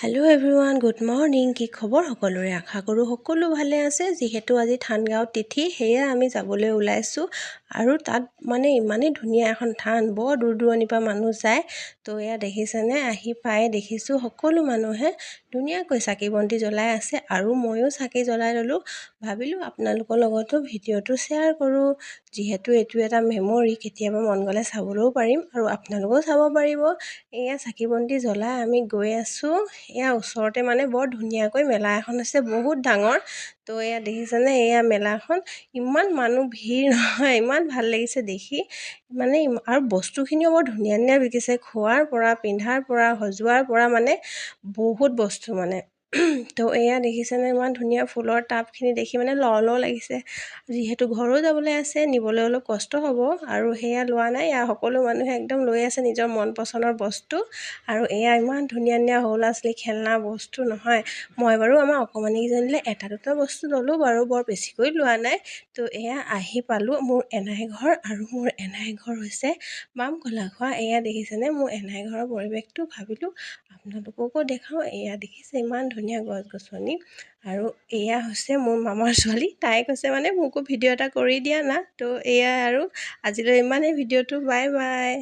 Hello' everyone, good morning. কি খবৰ সকলোৰে? আশা কৰোঁ সকলো ভালে আছে। যিহেতু আজি থানগাঁও তিথি, সেয়া আমি যাবলৈ ওলাইছোঁ। আৰু তাত মানে ইমানেই ধুনীয়া এখন থান, বৰ দূৰ দূৰণিৰ পৰা মানুহ যায়। তো এয়া দেখিছেনে, আহি পাই দেখিছোঁ সকলো মানুহে ধুনীয়াকৈ চাকি বন্তি জ্বলাই আছে। আৰু ময়ো চাকি জ্বলাই ল'লোঁ। ভাবিলোঁ আপোনালোকৰ লগতো ভিডিঅ'টো শ্বেয়াৰ কৰোঁ। যিহেতু এইটো এটা মেমৰি, কেতিয়াবা মন গ'লে চাবলৈও পাৰিম আৰু আপোনালোকেও চাব পাৰিব। এয়া চাকি বন্তি জ্বলাই আমি গৈ আছোঁ। এয়া ওচৰতে মানে বৰ ধুনীয়াকৈ মেলা এখন আছে, বহুত ডাঙৰ। তো এয়া দেখিছেনে, এয়া মেলাখন ইমান মানুহ ভিৰ নহয়, ইমান ভাল লাগিছে দেখি। মানে আৰু বস্তুখিনিও বৰ ধুনীয়া ধুনীয়া বিকিছে, খোৱাৰ পৰা পিন্ধাৰ পৰা সজোৱাৰ পৰা মানে বহুত বস্তু মানে। তো এয়া দেখিছেনে, ইমান ধুনীয়া ফুলৰ টাবখিনি দেখি মানে ল লাগিছে। যিহেতু ঘৰো যাবলৈ আছে, নিবলৈ অলপ কষ্ট হ'ব। আৰু সেয়া লোৱা নাই, এয়া সকলো মানুহে একদম লৈ আছে নিজৰ মন পচন্দৰ বস্তু। আৰু এয়া ইমান ধুনীয়া ধুনীয়া সৰু ল'ৰা ছোৱালী খেলনা বস্তু নহয়। মই বাৰু আমাৰ অকণমানিকেইজনীলৈ এটা দুটা বস্তু ল'লোঁ বাৰু, বৰ বেছিকৈ লোৱা নাই। তো এয়া আহি পালোঁ মোৰ এনাই ঘৰ, আৰু মোৰ এনাই ঘৰ হৈছে বাম কলাখোৱা। এয়া দেখিছেনে মোৰ এনাই ঘৰৰ পৰিৱেশটো, ভাবিলোঁ আপোনালোককো দেখাওঁ। এয়া দেখিছে ইমান ধুনীয়া গছ গছনি। আৰু এয়া হৈছে মোৰ মামাৰ ছোৱালী, তাই কৈছে মানে মোকো ভিডিঅ' এটা কৰি দিয়া না। তো এয়া আৰু আজিলৈ ইমানেই, ভিডিঅ'টো বাই বাই।